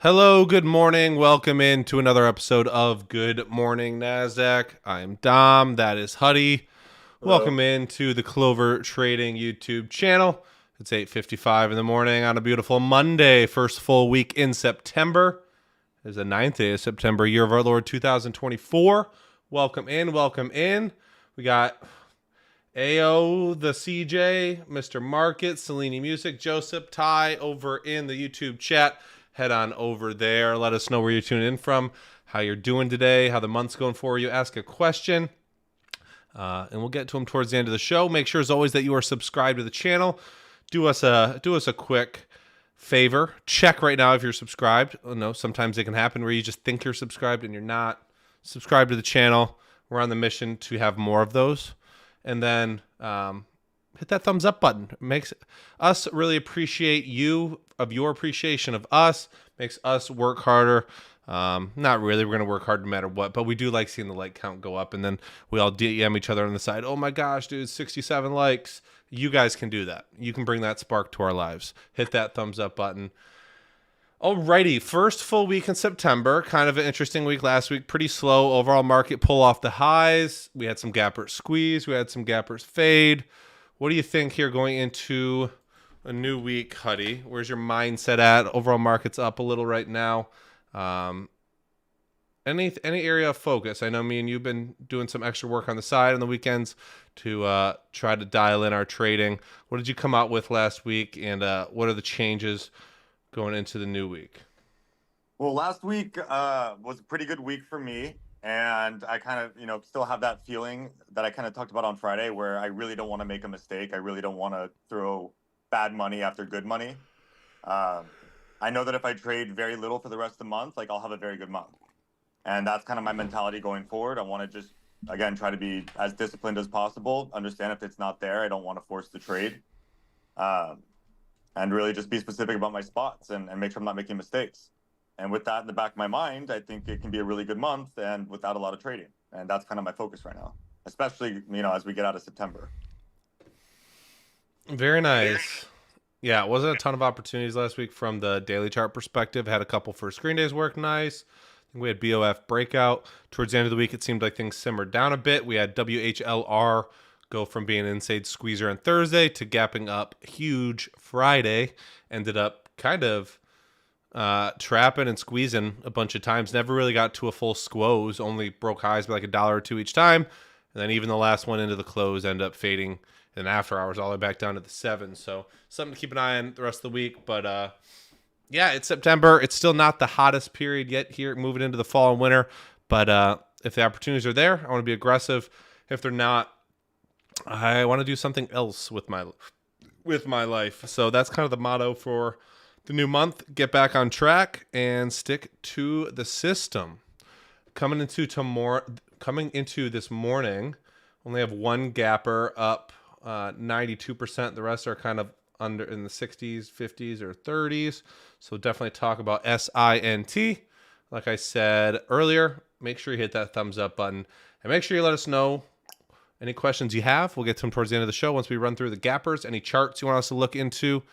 Hello, good morning. Welcome in to another episode of Good Morning Nasdaq. I'm Dom. That is Huddie. Welcome Hello. in to the Clover Trading YouTube channel. It's 8:55 in the morning on a beautiful Monday, first full week in September. It is the 9th day of September, year of our Lord 2024. Welcome in, welcome in. We got AO, the CJ, Mr. Market, Selene Music, Joseph, Ty over in the YouTube chat. Head on over there. Let us know where you're tuning in from, how you're doing today, how the month's going for you. Ask a question, and we'll get to them towards the end of the show. Make sure, as always, that you are subscribed to the channel. Do us a quick favor. Check right now if you're subscribed. Oh, no, sometimes it can happen where you just think you're subscribed and you're not. Subscribe to the channel. We're on the mission to have more of those. And then hit that thumbs up button. It makes us really appreciate you, of your appreciation of us, makes us work harder. Not really, we're going to work hard no matter what, but we do like seeing the like count go up, and then we all DM each other on the side. Oh my gosh, dude, 67 likes. You guys can do that. You can bring that spark to our lives. Hit that thumbs up button. Alrighty, first full week in September. Kind of an interesting week last week. Pretty slow. Overall market pull off the highs. We had some gappers squeeze. We had some gappers fade. What do you think here going into a new week, Huddy? Where's your mindset at? Overall market's up a little right now. Any area of focus? I know me and you've been doing some extra work on the side on the weekends to try to dial in our trading. What did you come out with last week, and what are the changes going into the new week? Well, last week was a pretty good week for me, and I kind of, still have that feeling that I kind of talked about on Friday, where I really don't want to make a mistake. I really don't want to throw bad money after good money. Um, I know that if I trade very little for the rest of the month, like I'll have a very good month, and that's kind of my mentality going forward. I want to just again try to be as disciplined as possible. Understand if it's not there, I don't want to force the trade. Um, and really just be specific about my spots and make sure I'm not making mistakes. And with that in the back of my mind, I think it can be a really good month and without a lot of trading. And that's kind of my focus right now, especially, as we get out of September. Very nice. Yeah, it wasn't a ton of opportunities last week from the daily chart perspective. Had a couple for screen days work nice. I think we had BOF breakout. Towards the end of the week, it seemed like things simmered down a bit. We had WHLR go from being an inside squeezer on Thursday to gapping up huge Friday. Ended up kind of trapping and squeezing a bunch of times. Never really got to a full squoze. Only broke highs by like $1 or $2 each time. And then even the last one into the close ended up fading in after hours all the way back down to the 7. So something to keep an eye on the rest of the week. But yeah, it's September. It's still not the hottest period yet here, moving into the fall and winter. But if the opportunities are there, I want to be aggressive. If they're not, I want to do something else with my life. So that's kind of the motto for the new month. Get back on track and stick to the system. Coming into this morning, only have one gapper up 92%. The rest are kind of under in the 60s, 50s, or 30s. So definitely talk about SINT. Like I said earlier, make sure you hit that thumbs up button and make sure you let us know any questions you have. We'll get to them towards the end of the show once we run through the gappers. Any charts you want us to look into,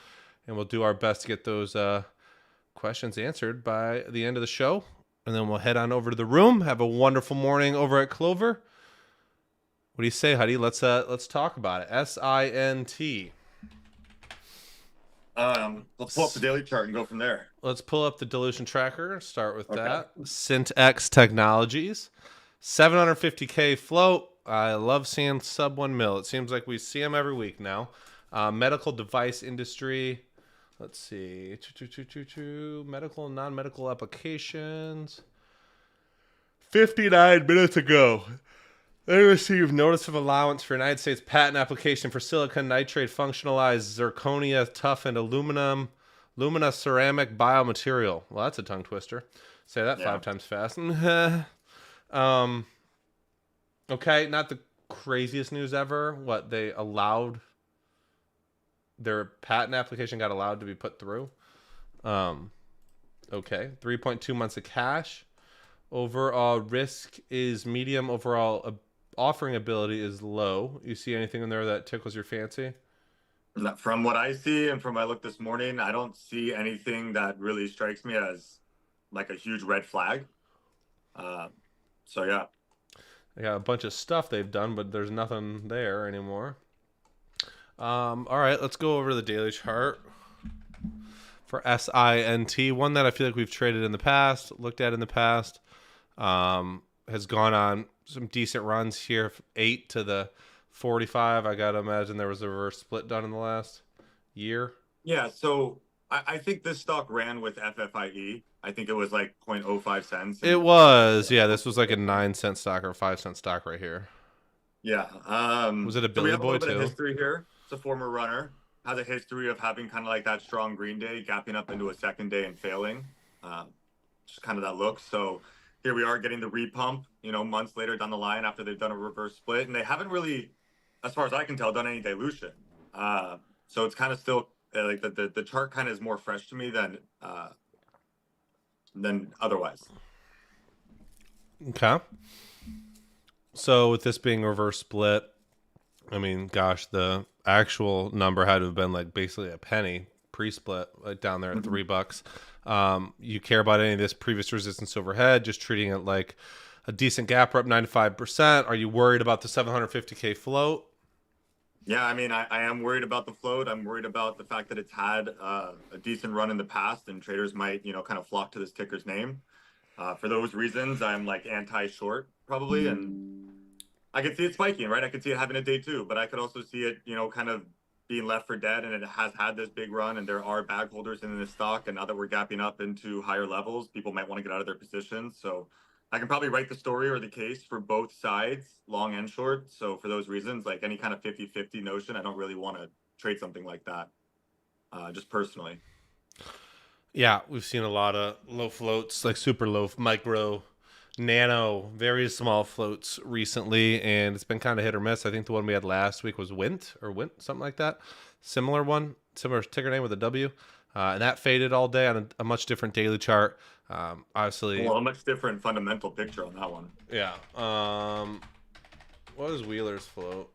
and we'll do our best to get those questions answered by the end of the show. And then we'll head on over to the room. Have a wonderful morning over at Clover. What do you say, Huddy? Let's talk about it. SINT. Let's pull up the daily chart and go from there. Let's pull up the dilution tracker. Start with that. SintX Technologies. 750K float. I love seeing sub 1 mil. It seems like we see them every week now. Medical device industry. Let's see. Medical and non-medical applications. 59 minutes ago. They received notice of allowance for United States patent application for silicon nitride functionalized zirconia toughened alumina ceramic biomaterial. Well, that's a tongue twister. Say that 5 times fast. Okay, not the craziest news ever. What, they allowed their patent application got allowed to be put through. Okay, 3.2 months of cash. Overall risk is medium. Overall offering ability is low. You see anything in there that tickles your fancy? From what I see and from my look this morning, I don't see anything that really strikes me as like a huge red flag. So yeah. They got a bunch of stuff they've done, but there's nothing there anymore. All right, let's go over the daily chart for SINT, one that I feel like we've traded in the past, looked at in the past, has gone on some decent runs here, 8 to the 45. I got to imagine there was a reverse split done in the last year. Yeah, so I think this stock ran with FFIE. I think it was like 0.05 cents. It was, yeah, this was like a 9-cent stock or a 5-cent stock right here. Yeah. Was it a So we Billy have a Boy little bit of too? history here. It's a former runner. Has a history of having kind of like that strong green day, gapping up into a second day and failing. Just kind of that look. So here we are getting the repump, months later down the line after they've done a reverse split. And they haven't really, as far as I can tell, done any dilution. So it's kind of still like the chart kind of is more fresh to me than otherwise. Okay. So with this being a reverse split, I mean, gosh, the actual number had to have been like basically a penny pre-split, like down there at $3. You care about any of this previous resistance overhead? Just treating it like a decent gap, we're up 95%. Are you worried about the 750K float? Yeah, I mean, I am worried about the float. I'm worried about the fact that it's had a decent run in the past, and traders might, kind of flock to this ticker's name. For those reasons, I'm like anti-short probably, and I could see it spiking, right? I could see it having a day two, but I could also see it, kind of being left for dead, and it has had this big run, and there are bag holders in this stock, and now that we're gapping up into higher levels, people might want to get out of their positions. So I can probably write the story or the case for both sides, long and short. So for those reasons, like any kind of 50-50 notion, I don't really want to trade something like that, just personally. Yeah, we've seen a lot of low floats, like super low, micro, nano, very small floats recently, and it's been kind of hit or miss. I think the one we had last week was Wint, something like that. Similar one, similar ticker name with a W. And that faded all day on a much different daily chart. Obviously, Well, a much different fundamental picture on that one. yeah. What was Wheeler's float?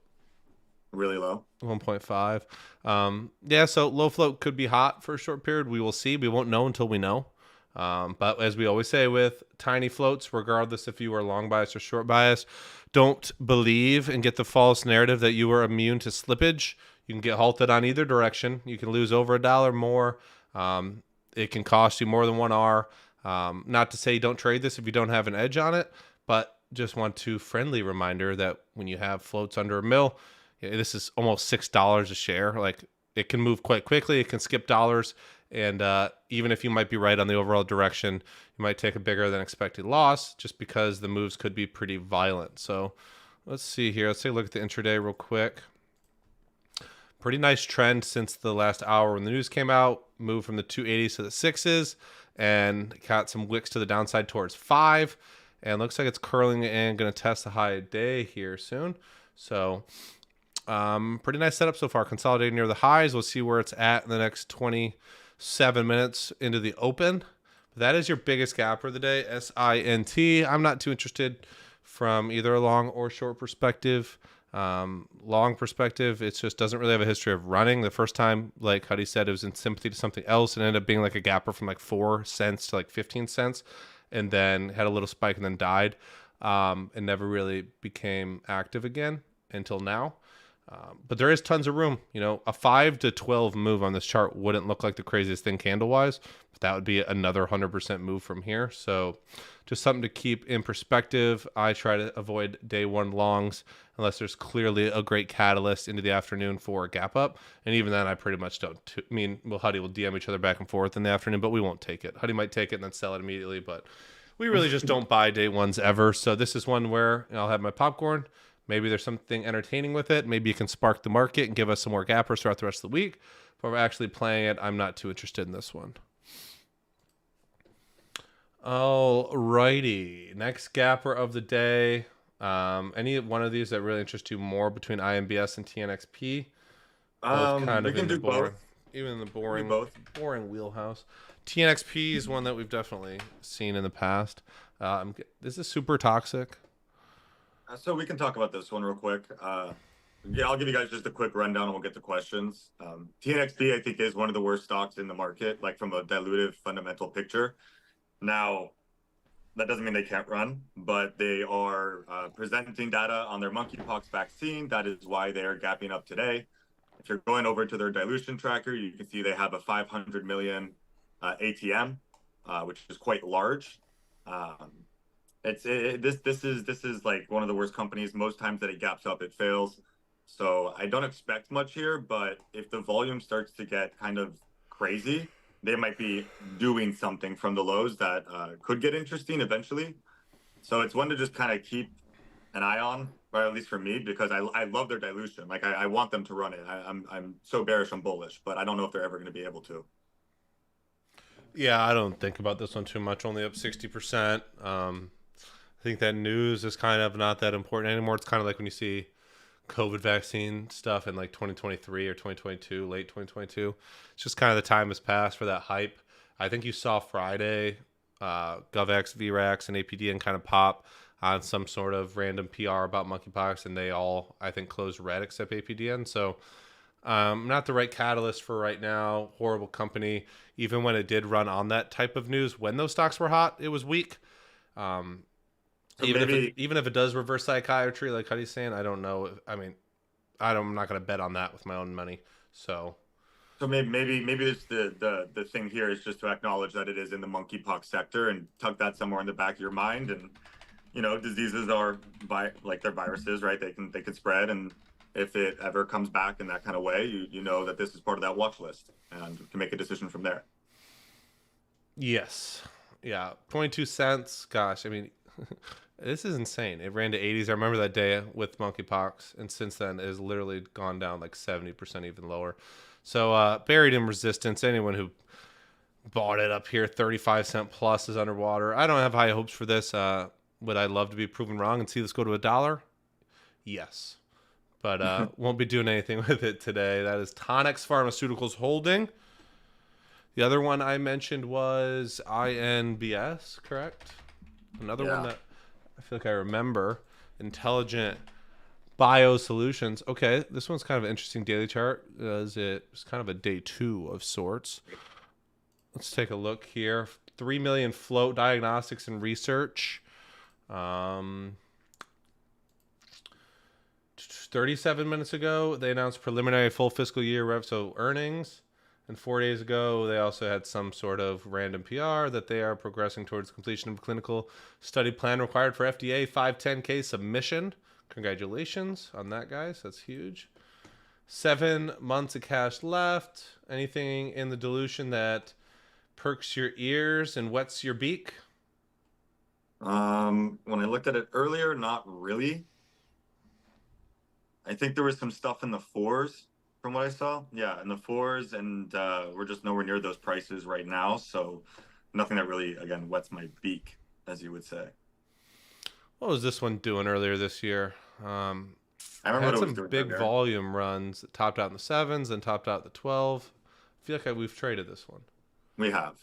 Really low. 1.5. Yeah, so low float could be hot for a short period. We will see. We won't know until we know. But as we always say with tiny floats, regardless if you are long bias or short bias, don't believe and get the false narrative that you are immune to slippage. You can get halted on either direction. You can lose over $1 more. It can cost you more than 1 hour. Not to say don't trade this if you don't have an edge on it, but just want to friendly reminder that when you have floats under a mil, this is almost $6 a share. Like it can move quite quickly. It can skip dollars. And even if you might be right on the overall direction, you might take a bigger than expected loss just because the moves could be pretty violent. So let's see here. Let's take a look at the intraday real quick. Pretty nice trend since the last hour when the news came out. Moved from the 280s to the 6s and got some wicks to the downside towards 5. And looks like it's curling and going to test the high day here soon. So pretty nice setup so far. Consolidating near the highs. We'll see where it's at in the next 27 minutes into the open. That is your biggest gap for the day, SINT. I'm not too interested from either a long or short perspective. Long perspective, it just doesn't really have a history of running. The first time, like Huddie said, it was in sympathy to something else and ended up being like a gapper from like 4 cents to like 15 cents and then had a little spike and then died and never really became active again until now. But there is tons of room. A 5 to 12 move on this chart wouldn't look like the craziest thing candle-wise, but that would be another 100% move from here. So just something to keep in perspective. I try to avoid day one longs unless there's clearly a great catalyst into the afternoon for a gap up. And even then, I pretty much don't. Huddie will DM each other back and forth in the afternoon, but we won't take it. Huddie might take it and then sell it immediately, but we really just don't buy day ones ever. So this is one where I'll have my popcorn. Maybe there's something entertaining with it. Maybe you can spark the market and give us some more gappers throughout the rest of the week. But if we're actually playing it, I'm not too interested in this one. Alrighty. Next gapper of the day. Any one of these that really interest you more between IMBS and TNXP? Both kind We of can in the do boring, both. even in the Both. boring wheelhouse. TNXP is one that we've definitely seen in the past. This is super toxic. So we can talk about this one real quick. Yeah, I'll give you guys just a quick rundown and we'll get to questions. TNXP, I think, is one of the worst stocks in the market, like from a dilutive fundamental picture. Now, that doesn't mean they can't run, but they are presenting data on their monkeypox vaccine. That is why they are gapping up today. If you're going over to their dilution tracker, you can see they have a 500 million ATM, which is quite large. Um, this is like one of the worst companies. Most times that it gaps up, it fails. So I don't expect much here, but if the volume starts to get kind of crazy, they might be doing something from the lows that could get interesting eventually. So it's one to just kind of keep an eye on, or at least for me, because I love their dilution. Like I want them to run it. I'm so bearish, I'm bullish, but I don't know if they're ever going to be able to. Yeah, I don't think about this one too much. Only up 60%. I think that news is kind of not that important anymore. It's kind of like when you see COVID vaccine stuff in like 2023 or 2022, late 2022. It's just kind of the time has passed for that hype. I think you saw Friday, GovX, VRAX, and APDN kind of pop on some sort of random PR about monkeypox, and they all, I think, closed red except APDN. So not the right catalyst for right now. Horrible company. Even when it did run on that type of news, when those stocks were hot, it was weak. So Even if it does reverse psychiatry, like Huddy's saying, I don't know. I mean, I'm not going to bet on that with my own money. So maybe it's the thing here is just to acknowledge that it is in the monkeypox sector and tuck that somewhere in the back of your mind. And diseases are like they're viruses, right? They can spread, and if it ever comes back in that kind of way, you know that this is part of that watch list, and you can make a decision from there. yes, yeah, 22 cents. Gosh, I mean, this is insane. It ran to 80s. I remember that day with monkeypox, and since then it has literally gone down like 70%, even lower. So buried in resistance. Anyone who bought it up here, 35 cent plus, is underwater. I don't have high hopes for this. Would I love to be proven wrong and see this go to $1? Yes. But won't be doing anything with it today. That is Tonix Pharmaceuticals Holding. The other one I mentioned was INBS, correct? Another one that I feel like I remember. Intelligent Biosolutions. Okay, this one's kind of an interesting daily chart. It's kind of a day 2 of sorts. Let's take a look here. 3 million float, diagnostics and research. 37 minutes ago, they announced preliminary full fiscal year earnings. And 4 days ago, they also had some sort of random PR that they are progressing towards completion of clinical study plan required for FDA 510K submission. Congratulations on that, guys. That's huge. 7 months of cash left. Anything in the dilution that perks your ears and wets your beak? When I looked at it earlier, not really. I think there was some stuff in the fours from what I saw. Yeah, in the fours, and we're just nowhere near those prices right now. So nothing that really, again, wets my beak, as you would say. What was this one doing earlier this year? I remember Had what it was some doing big earlier. volume runs that topped out in the 7s and topped out in the 12. I feel like we've traded this one. We have.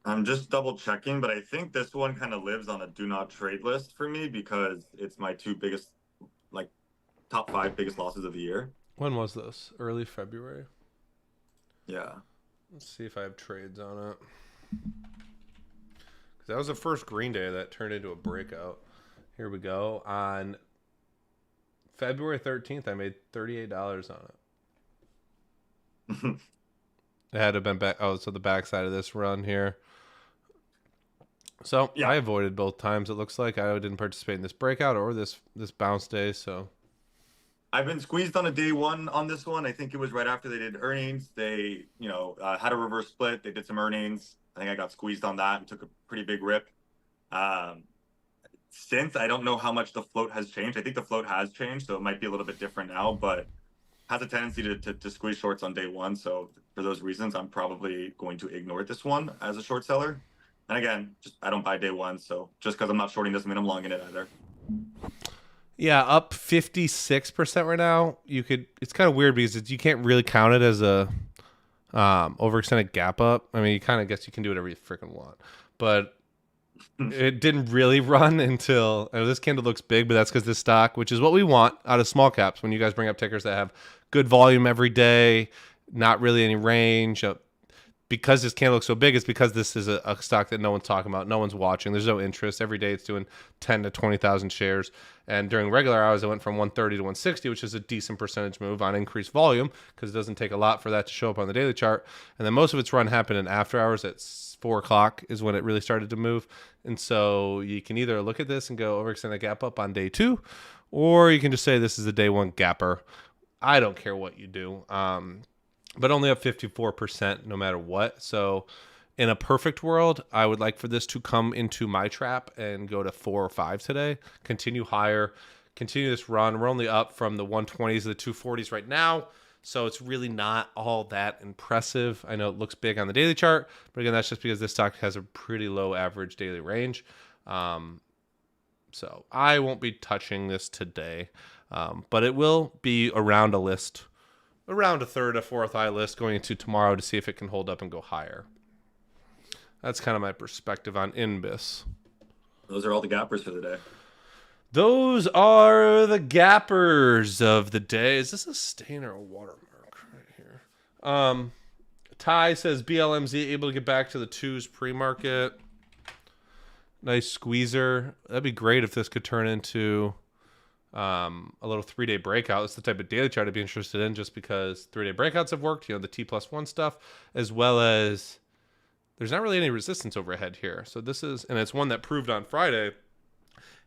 I'm just double checking, but I think this one kind of lives on a do not trade list for me because it's my two biggest, like, top 5 biggest losses of the year. When was this? Early February? Yeah. Let's see if I have trades on it. Because that was the first green day that turned into a breakout. Here we go. On February 13th, I made $38 on it. It had to have been back. Oh, so the backside of this run here. So Yeah. I avoided both times. It looks like I didn't participate in this breakout or this bounce day. So I've been squeezed on a day 1 on this one. I think it was right after they did earnings. They, had a reverse split. They did some earnings. I think I got squeezed on that and took a pretty big rip. Since I don't know how much the float has changed. I think the float has changed, so it might be a little bit different now, but has a tendency to squeeze shorts on day 1. So for those reasons, I'm probably going to ignore this one as a short seller. And again, I don't buy day 1, so just because I'm not shorting doesn't mean I'm long in it either. yeah, up 56% right now. It's kind of weird because you can't really count it as a overextended gap up. I mean, you kind of guess you can do whatever you freaking want, but it didn't really run until this candle looks big, but that's because this stock, which is what we want out of small caps, when you guys bring up tickers that have good volume every day, not really any range, because this candle looks so big, it's because this is a stock that no one's talking about, no one's watching. There's no interest. Every day it's doing 10 to 20,000 shares. And during regular hours, it went from 130 to 160, which is a decent percentage move on increased volume because it doesn't take a lot for that to show up on the daily chart. And then most of its run happened in after hours at 4 o'clock is when it really started to move. And so you can either look at this and go overextended gap up on day 2, or you can just say this is a day 1 gapper. I don't care what you do. But only up 54% no matter what. So in a perfect world, I would like for this to come into my trap and go to 4 or 5 today, continue higher, continue this run. We're only up from the 120s to the 240s right now. So it's really not all that impressive. I know it looks big on the daily chart, but again, that's just because this stock has a pretty low average daily range. So I won't be touching this today, but it will be around a list. Around a third, a fourth high list going into tomorrow to see if it can hold up and go higher. That's kind of my perspective on INBIS. Those are all the gappers for the day. Those are the gappers of the day. Is this a stain or a watermark right here? Ty says BLMZ able to get back to the 2s pre-market. Nice squeezer. That'd be great if this could turn into a little 3-day breakout. It's the type of daily chart I'd be interested in just because 3-day breakouts have worked, the T+1 stuff, as well as there's not really any resistance overhead here. So this is, and it's one that proved on Friday,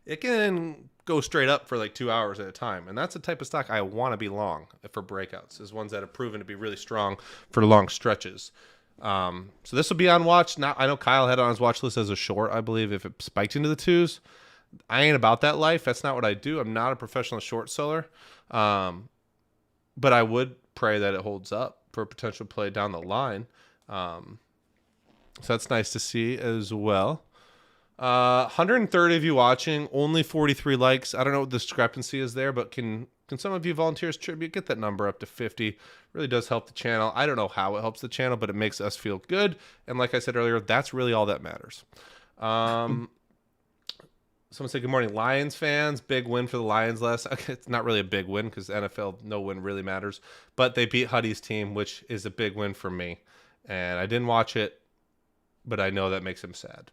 it can go straight up for like 2 hours at a time. And that's the type of stock I want to be long for breakouts, is ones that have proven to be really strong for long stretches. So this will be on watch. Now, I know Kyle had it on his watch list as a short, I believe, if it spiked into the 2s. I ain't about that life. That's not what I do. I'm not a professional short seller. But I would pray that it holds up for a potential play down the line. So that's nice to see as well. 130 of you watching, only 43 likes. I don't know what the discrepancy is there, but can some of you volunteers tribute? Get that number up to 50. Really does help the channel. I don't know how it helps the channel, but it makes us feel good. And like I said earlier, that's really all that matters. Someone said, good morning, Lions fans. Big win for the Lions last. Okay, it's not really a big win because NFL, no win really matters. But they beat Huddie's team, which is a big win for me. And I didn't watch it, but I know that makes him sad.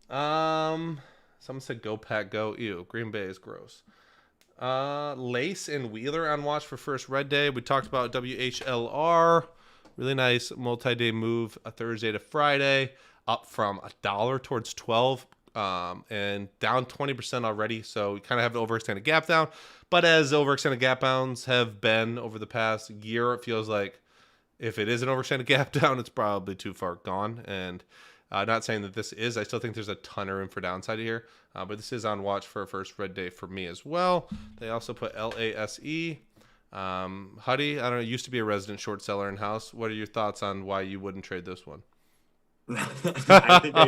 Someone said, go Pack, go. Ew, Green Bay is gross. Lace and Wheeler on watch for first red day. We talked about WHLR. Really nice multi-day move, a Thursday to Friday, up from $1 towards 12. And down 20% already. So we kind of have an overextended gap down. But as overextended gap downs have been over the past year, it feels like if it is an overextended gap down, it's probably too far gone. And not saying that this is. I still think there's a ton of room for downside here. But this is on watch for a first red day for me as well. They also put LASE. Huddie, I don't know, used to be a resident short seller in house. What are your thoughts on why you wouldn't trade this one? I think I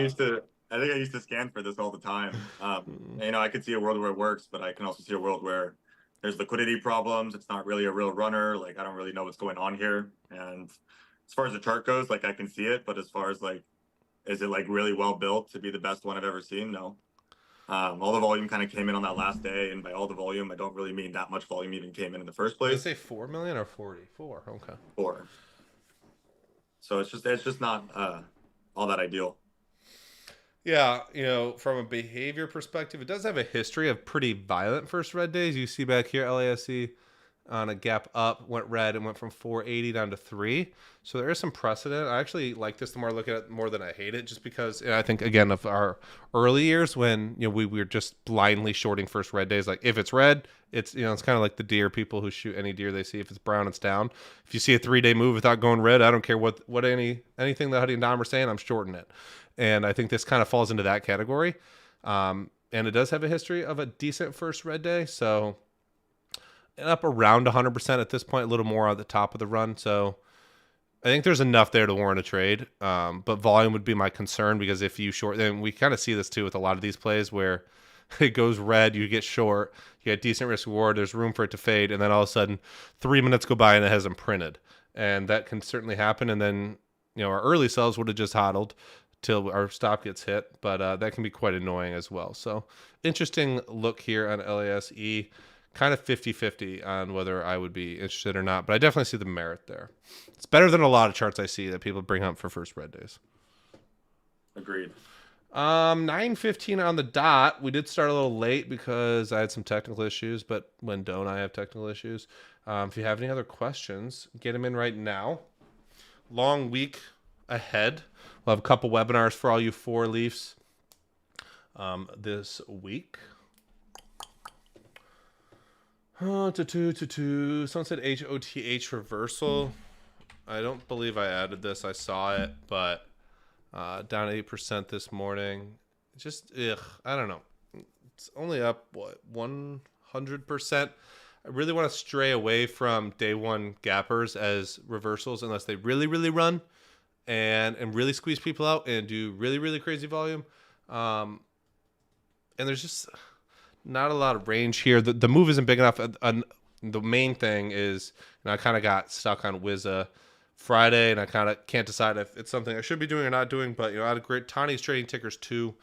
used to scan for this all the time. I could see a world where it works, but I can also see a world where there's liquidity problems. It's not really a real runner. Like, I don't really know what's going on here. And as far as the chart goes, like, I can see it. But as far as, like, is it, like, really well built to be the best one I've ever seen? No. All the volume kind of came in on that last day. And by all the volume, I don't really mean that much volume even came in the first place. Did you say 4 million or 40? 4. Okay. 4. So it's just not all that ideal. Yeah, from a behavior perspective, it does have a history of pretty violent first red days. You see back here, LASE on a gap up, went red and went from 480 down to 3. So there is some precedent. I actually like this the more I look at it more than I hate it, just because I think, again, of our early years when we were just blindly shorting first red days. Like, if it's red, it's it's kind of like the deer people who shoot any deer they see. If it's brown, it's down. If you see a 3-day move without going red, I don't care what anything that Huddy and Dom are saying, I'm shorting it. And I think this kind of falls into that category. And it does have a history of a decent first red day. So up around 100% at this point, a little more at the top of the run. So I think there's enough there to warrant a trade. But volume would be my concern, because if you short, then we kind of see this too with a lot of these plays where it goes red, you get short, you get decent risk reward, there's room for it to fade, and then all of a sudden 3 minutes go by and it hasn't printed. And that can certainly happen. And then, our early sells would have just hodled till our stop gets hit, but that can be quite annoying as well. So interesting look here on LASE. kind of 50-50 on whether I would be interested or not, but I definitely see the merit there. It's better than a lot of charts I see that people bring up for first red days. Agreed. 9:15 on the dot. We did start a little late because I had some technical issues, but when don't I have technical issues? If you have any other questions, get them in right now. Long week ahead. We'll have a couple webinars for all you 4-leafs this week. Someone said HOTH reversal. I don't believe I added this. I saw it, but down 8% this morning. Just, I don't know. It's only up, 100%? I really want to stray away from day one gappers as reversals unless they really, really run and really squeeze people out and do really, really crazy volume. And there's just not a lot of range here. The move isn't big enough. The main thing is, I kind of got stuck on Wizza Friday, and I kind of can't decide if it's something I should be doing or not doing. But, I had a great Tani's trading tickers too.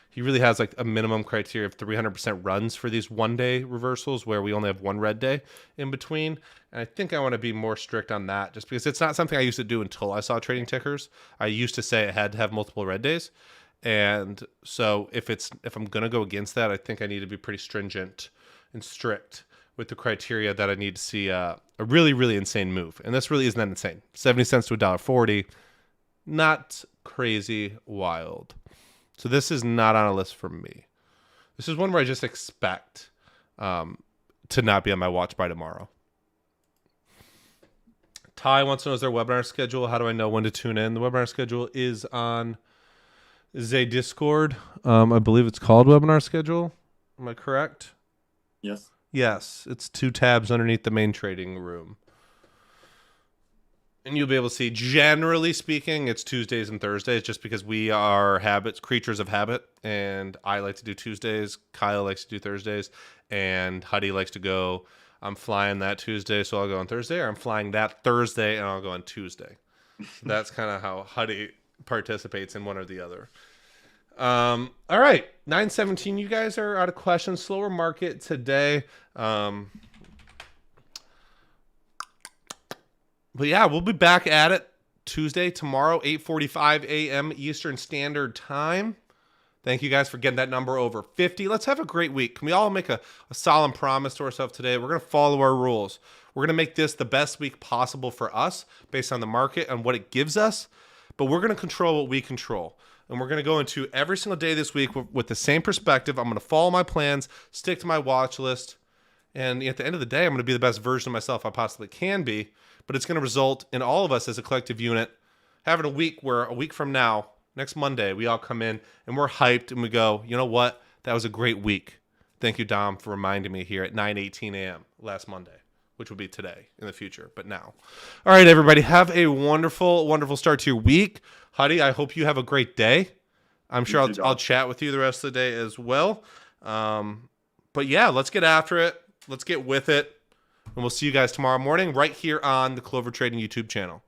He really has like a minimum criteria of 300% runs for these one-day reversals where we only have one red day in between. And I think I want to be more strict on that just because it's not something I used to do until I saw trading tickers. I used to say it had to have multiple red days. And so if I'm going to go against that, I think I need to be pretty stringent and strict with the criteria that I need to see a really, really insane move. And this really isn't that insane. 70 cents to $1.40. Not crazy wild. So this is not on a list for me. This is one where I just expect to not be on my watch by tomorrow. Ty wants to know, is there a webinar schedule? How do I know when to tune in? The webinar schedule is on Zay Discord. I believe it's called webinar schedule. Am I correct? Yes. Yes. It's 2 tabs underneath the main trading room. And you'll be able to see, generally speaking, it's Tuesdays and Thursdays just because we are creatures of habit. And I like to do Tuesdays. Kyle likes to do Thursdays. And Huddie likes to go, I'm flying that Tuesday, so I'll go on Thursday. Or I'm flying that Thursday, and I'll go on Tuesday. So that's kind of how Huddie participates in one or the other. All right. 9:17. You guys are out of questions. Slower market today. But yeah, we'll be back at it Tuesday, tomorrow, 8:45 a.m. Eastern Standard Time. Thank you guys for getting that number over 50. Let's have a great week. Can we all make a solemn promise to ourselves today? We're going to follow our rules. We're going to make this the best week possible for us based on the market and what it gives us. But we're going to control what we control. And we're going to go into every single day this week with the same perspective. I'm going to follow my plans, stick to my watch list. And at the end of the day, I'm going to be the best version of myself I possibly can be. But it's going to result in all of us as a collective unit having a week where a week from now, next Monday, we all come in and we're hyped and we go, you know what? That was a great week. Thank you, Dom, for reminding me here at 9:18 a.m. last Monday, which will be today in the future, but now. All right, everybody, have a wonderful, wonderful start to your week. Huddie, I hope you have a great day. I'm sure I'll chat with you the rest of the day as well. But yeah, let's get after it. Let's get with it. And we'll see you guys tomorrow morning right here on the Clover Trading YouTube channel.